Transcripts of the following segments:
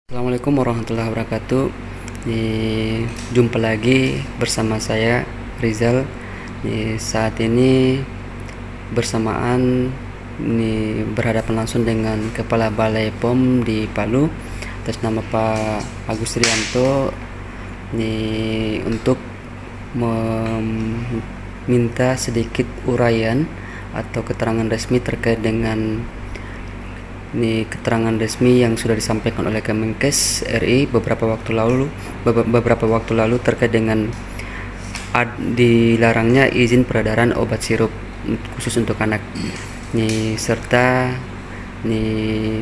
Assalamualaikum warahmatullahi wabarakatuh. Jumpa lagi bersama saya Rizal. Saat ini bersamaan berhadapan langsung dengan Kepala Balai POM di Palu atas nama Pak Agus Rianto untuk meminta sedikit uraian atau keterangan resmi terkait dengan keterangan resmi yang sudah disampaikan oleh Kemenkes RI beberapa waktu lalu terkait dengan dilarangnya izin peredaran obat sirup khusus untuk anak. Serta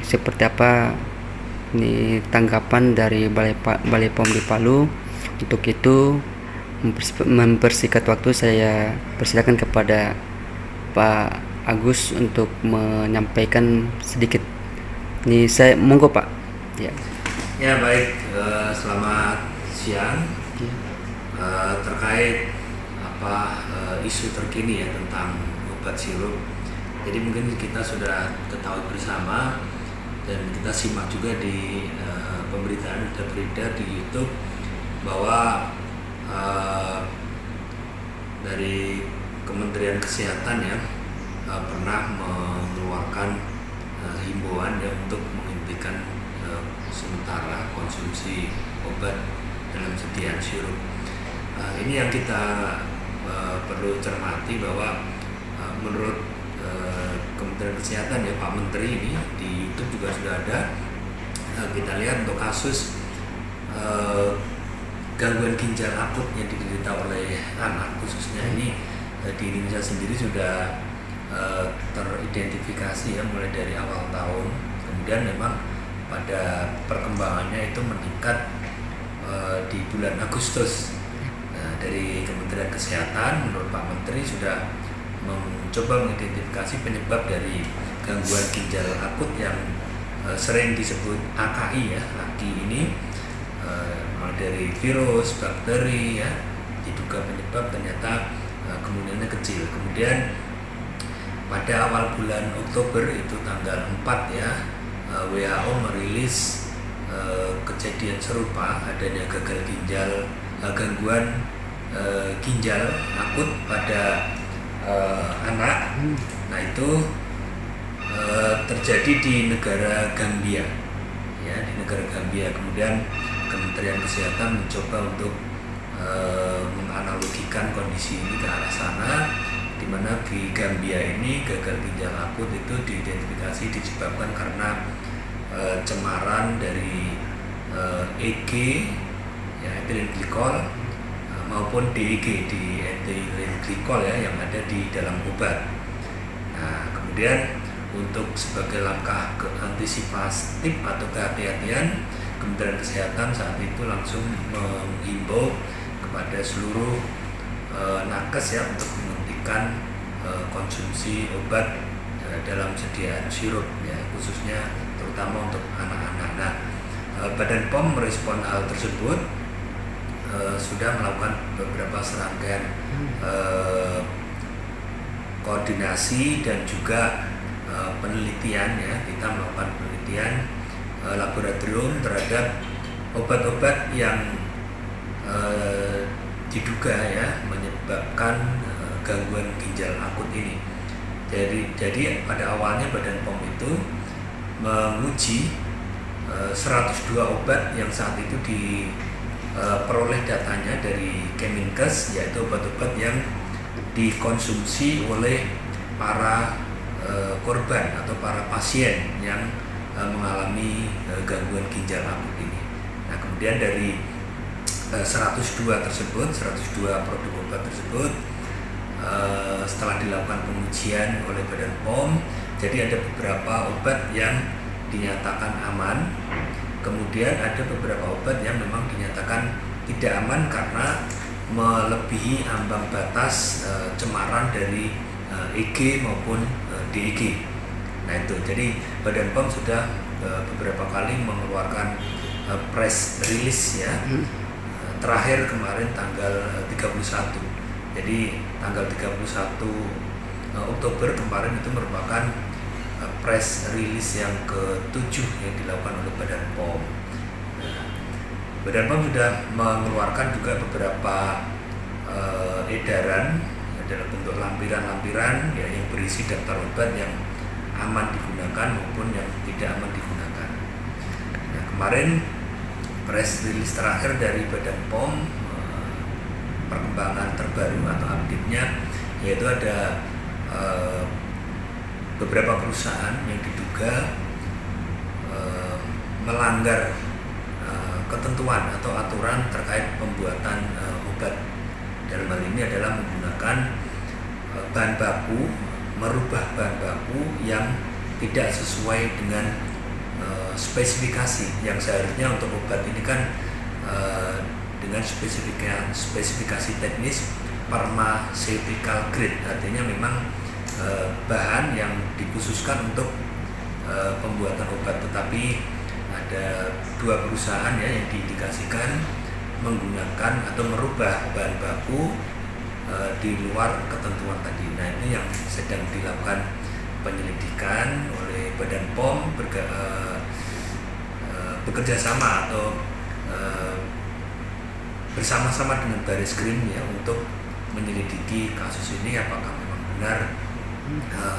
seperti apa tanggapan dari Balai POM di Palu. Untuk itu, mempersingkat waktu, saya persilakan kepada Pak Agus untuk menyampaikan sedikit. Saya monggo Pak. Ya baik, selamat siang. Terkait isu terkini ya tentang obat sirup. Jadi mungkin kita sudah ketahui bersama dan kita simak juga di pemberitaan sudah beredar di YouTube bahwa dari Kementerian Kesehatan ya pernah mengeluarkan himbauan ya untuk menghentikan sementara konsumsi obat dalam sediaan sirup. Ini yang kita perlu cermati bahwa menurut Kementerian Kesehatan ya Pak Menteri ini di YouTube juga sudah ada. Kita lihat untuk kasus gangguan ginjal akut yang diderita oleh anak khususnya ini di Indonesia sendiri sudah teridentifikasi ya mulai dari awal tahun. Kemudian memang pada perkembangannya itu meningkat di bulan Agustus. Dari Kementerian Kesehatan menurut Pak Menteri sudah mencoba mengidentifikasi penyebab dari gangguan ginjal akut yang sering disebut AKI ya. AKI ini mulai dari virus, bakteri ya, diduga penyebab, ternyata kemungkinannya kecil. Kemudian pada awal bulan Oktober itu tanggal 4 ya, WHO merilis kejadian serupa adanya gagal ginjal, gangguan ginjal akut pada anak. Nah itu terjadi di negara Gambia ya, di negara Gambia. Kemudian Kementerian Kesehatan mencoba untuk menganalogikan kondisi ini ke arah sana, di mana di Gambia ini gagal ginjal akut itu diidentifikasi disebabkan karena cemaran dari EG ya, ethylene glycol maupun DEG di ethylene glycol ya yang ada di dalam obat. Nah, kemudian untuk sebagai langkah antisipatif atau kehati-hatian, Kementerian Kesehatan saat itu langsung menghimbau kepada seluruh nakes ya untuk menghentikan konsumsi obat dalam sediaan sirup ya, khususnya terutama untuk anak-anak. Nah, Badan POM merespon hal tersebut, sudah melakukan beberapa serangkaian koordinasi dan juga penelitian ya. Kita melakukan penelitian laboratorium terhadap obat-obat yang diduga ya menyebabkan gangguan ginjal akut ini. Jadi pada awalnya Badan POM itu menguji 102 obat yang saat itu diperoleh datanya dari Kemenkes, yaitu obat-obat yang dikonsumsi oleh para korban atau para pasien yang mengalami gangguan ginjal akut ini. Nah, kemudian dari 102 produk obat tersebut, setelah dilakukan pengujian oleh Badan POM, jadi ada beberapa obat yang dinyatakan aman, kemudian ada beberapa obat yang memang dinyatakan tidak aman karena melebihi ambang batas cemaran dari EG maupun DEG. Nah itu, jadi Badan POM sudah beberapa kali mengeluarkan press release ya. Terakhir kemarin tanggal 31. Jadi tanggal 31 Oktober kemarin itu merupakan press release yang ke-7 yang dilakukan oleh Badan POM. Badan POM sudah mengeluarkan juga beberapa edaran dalam bentuk lampiran-lampiran ya, yang berisi daftar obat yang aman digunakan maupun yang tidak aman digunakan. Nah, kemarin press release terakhir dari Badan POM, perkembangan terbaru atau update-nya, yaitu ada beberapa perusahaan yang diduga melanggar ketentuan atau aturan terkait pembuatan obat. Dalam hal ini adalah menggunakan bahan baku, merubah bahan baku yang tidak sesuai dengan spesifikasi yang seharusnya untuk obat ini kan dengan spesifikasi teknis pharmaceutical grade, artinya memang bahan yang dikhususkan untuk pembuatan obat, tetapi ada 2 perusahaan ya yang diindikasikan menggunakan atau merubah bahan baku di luar ketentuan tadi. Nah, ini yang sedang dilakukan penyelidikan oleh Badan POM bekerja sama atau bersama-sama dengan Baris-Krim ya untuk menyelidiki kasus ini apakah memang benar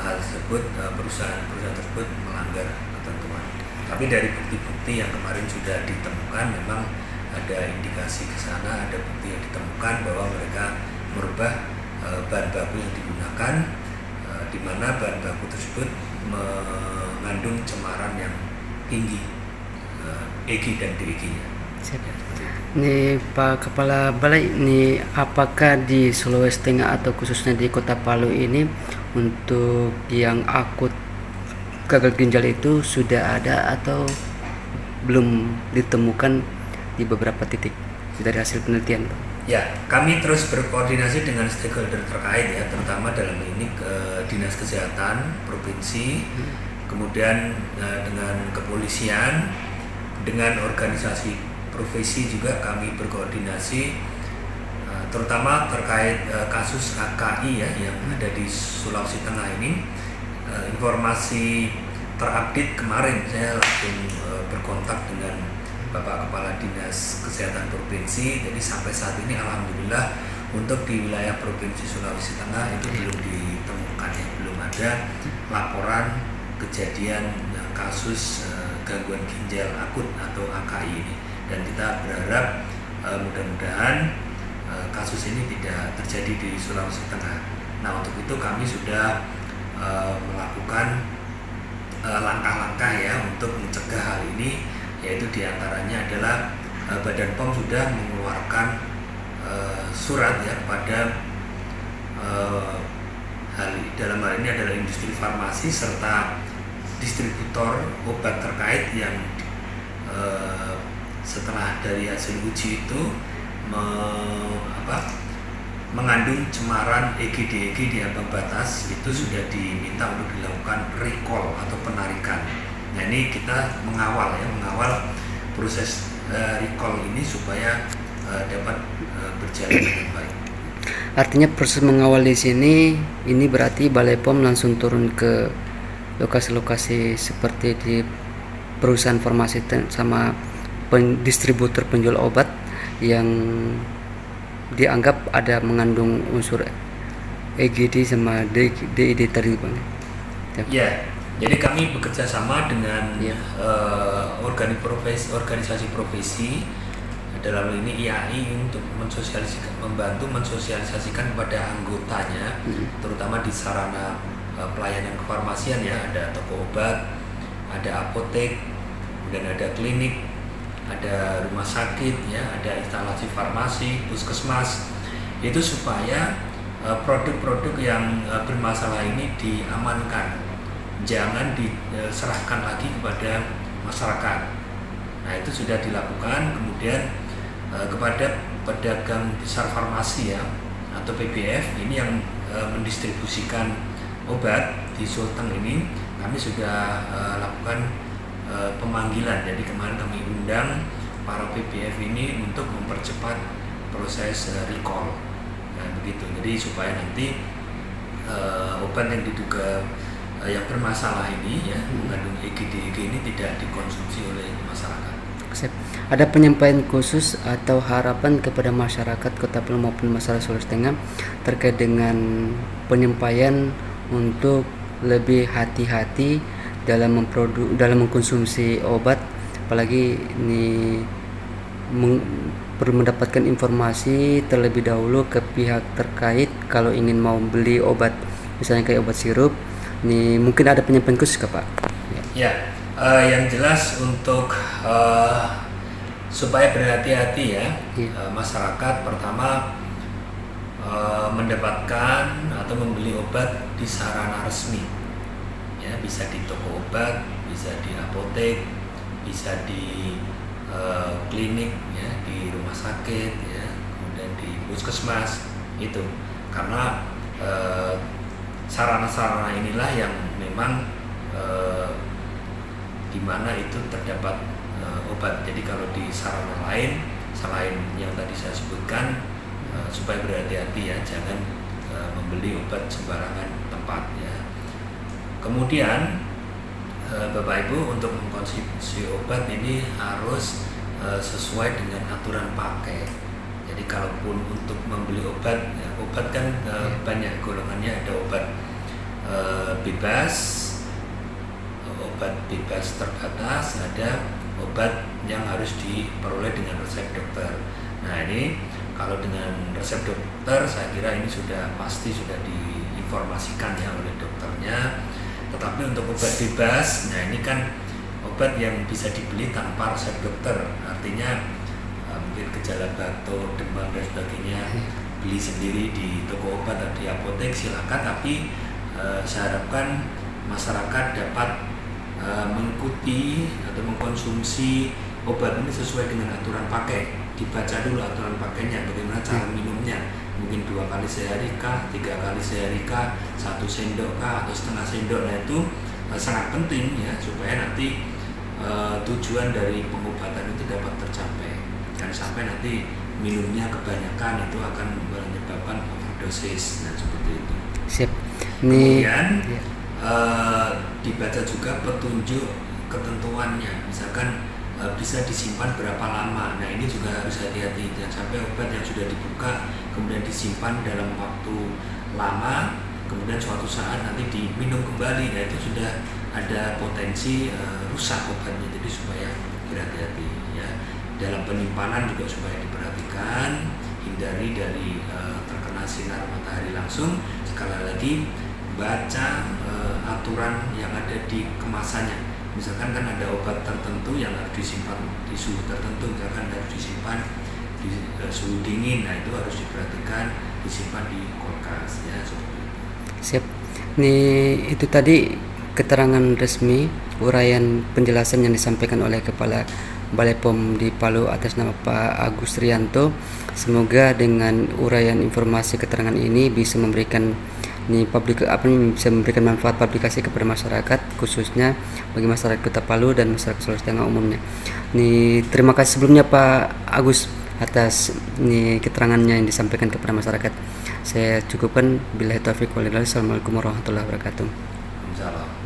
hal tersebut, perusahaan-perusahaan tersebut melanggar ketentuan. Tapi dari bukti-bukti yang kemarin sudah ditemukan memang ada indikasi ke sana, ada bukti yang ditemukan bahwa mereka merubah bahan baku yang digunakan, di mana bahan baku tersebut mengandung cemaran yang tinggi, EG dan DEG-nya. Ini Pak Kepala Balai, ini apakah di Sulawesi Tengah atau khususnya di Kota Palu ini untuk yang akut gagal ginjal itu sudah ada atau belum ditemukan di beberapa titik dari hasil penelitian, Pak? Ya, kami terus berkoordinasi dengan stakeholder terkait ya, terutama dalam ini ke Dinas Kesehatan Provinsi, kemudian dengan kepolisian, dengan organisasi profesi juga kami berkoordinasi, terutama terkait kasus AKI ya yang ada di Sulawesi Tengah ini. Informasi terupdate kemarin saya langsung berkontak dengan Bapak Kepala Dinas Kesehatan Provinsi. Jadi sampai saat ini alhamdulillah untuk di wilayah Provinsi Sulawesi Tengah itu belum ditemukan ya, belum ada laporan kejadian kasus gangguan ginjal akut atau AKI ini. Dan kita berharap mudah-mudahan kasus ini tidak terjadi di Sulawesi Tengah. Nah, untuk itu kami sudah melakukan langkah-langkah ya untuk mencegah hal ini, yaitu diantaranya adalah Badan POM sudah mengeluarkan surat ya kepada dalam hal ini adalah industri farmasi serta distributor obat terkait yang setelah dari hasil uji itu mengandung cemaran EG/DEG di ambang batas, itu sudah diminta untuk dilakukan recall atau penarikan. Nah, ini kita mengawal proses recall ini supaya dapat berjalan dengan baik. Artinya proses mengawal di sini ini berarti Balai POM langsung turun ke lokasi-lokasi seperti di perusahaan farmasi sama distributor penjual obat yang dianggap ada mengandung unsur EGD sama DED tadi, Bang. Ya, jadi kami bekerja sama dengan organisasi profesi dalam hal ini IAI untuk membantu mensosialisasikan kepada anggotanya, terutama di sarana pelayanan kefarmasian ya, ada toko obat, ada apotek, kemudian ada klinik, ada rumah sakit ya, ada instalasi farmasi, puskesmas, itu supaya produk-produk yang bermasalah ini diamankan, jangan diserahkan lagi kepada masyarakat. Nah, itu sudah dilakukan. Kemudian kepada pedagang besar farmasi ya atau PBF ini yang mendistribusikan obat di Sulteng ini, kami sudah lakukan pemanggilan. Jadi kemarin kami undang para PBF ini untuk mempercepat proses recall. Nah, begitu. Jadi supaya nanti obat yang diduga yang bermasalah ini ya mengandung EG/DEG ini tidak dikonsumsi oleh masyarakat. Sip. Ada penyampaian khusus atau harapan kepada masyarakat Kota Palu maupun masyarakat Sulawesi Tengah terkait dengan penyampaian untuk lebih hati-hati dalam mengkonsumsi obat, apalagi ini perlu mendapatkan informasi terlebih dahulu ke pihak terkait kalau ingin mau beli obat, misalnya kayak obat sirup. Ini mungkin ada penyampaian khusus Pak? Ya, yang jelas untuk supaya berhati-hati ya, masyarakat pertama mendapatkan atau membeli obat di sarana resmi, ya, bisa di toko obat, bisa di apotek, bisa di klinik, ya, di rumah sakit, ya, kemudian di puskesmas itu, karena sarana-sarana inilah yang memang di mana itu terdapat obat. Jadi kalau di sarana lain selain yang tadi saya sebutkan, supaya berhati-hati ya, jangan membeli obat sembarangan tempat ya. Kemudian Bapak Ibu, untuk mengkonsumsi obat ini harus sesuai dengan aturan pakai. Jadi kalaupun untuk membeli obat, ya, obat kan banyak golongannya, ada obat bebas, obat bebas terbatas, ada obat yang harus diperoleh dengan resep dokter. Nah ini kalau dengan resep dokter, saya kira ini sudah pasti sudah diinformasikan ya oleh dokternya. Tetapi untuk obat bebas, nah ini kan obat yang bisa dibeli tanpa resep dokter, artinya mungkin gejala batuk, demam dan sebagainya, beli sendiri di toko obat atau di apotek silakan, tapi saya harapkan masyarakat dapat mengikuti atau mengkonsumsi obat ini sesuai dengan aturan pakai. Dibaca dulu aturan pakainya, bagaimana cara minumnya, mungkin 2 kali sehari kah, 3 kali sehari kah, 1 sendok kah, atau setengah sendok. Nah itu sangat penting ya, supaya nanti tujuan dari pengobatan itu dapat tercapai. Dan sampai nanti minumnya kebanyakan itu akan menyebabkan overdosis, nah seperti itu. Siap. Kemudian dibaca juga petunjuk ketentuannya, misalkan bisa disimpan berapa lama. Nah ini juga harus hati-hati, jangan sampai obat yang sudah dibuka kemudian disimpan dalam waktu lama, kemudian suatu saat nanti diminum kembali. Nah itu sudah ada potensi rusak obatnya. Jadi supaya berhati-hati ya, dalam penyimpanan juga supaya diperhatikan, hindari dari terkena sinar matahari langsung. Sekali lagi, baca aturan yang ada di kemasannya. Misalkan kan ada obat tertentu yang harus disimpan di suhu tertentu, misalkan harus disimpan di suhu dingin. Nah itu harus diperhatikan, disimpan di kulkas ya, seperti itu. Siap. Ini itu tadi keterangan resmi, uraian penjelasan yang disampaikan oleh Kepala Balai POM di Palu atas nama Pak Agus Rianto. Semoga dengan uraian informasi keterangan ini bisa memberikan bisa memberikan manfaat publikasi kepada masyarakat, khususnya bagi masyarakat Kota Palu dan masyarakat Sulawesi Tengah umumnya. Terima kasih sebelumnya Pak Agus atas keterangannya yang disampaikan kepada masyarakat. Saya cukupkan. Billahi taufiq wal hidayah. Assalamualaikum warahmatullahi wabarakatuh. Insyaallah.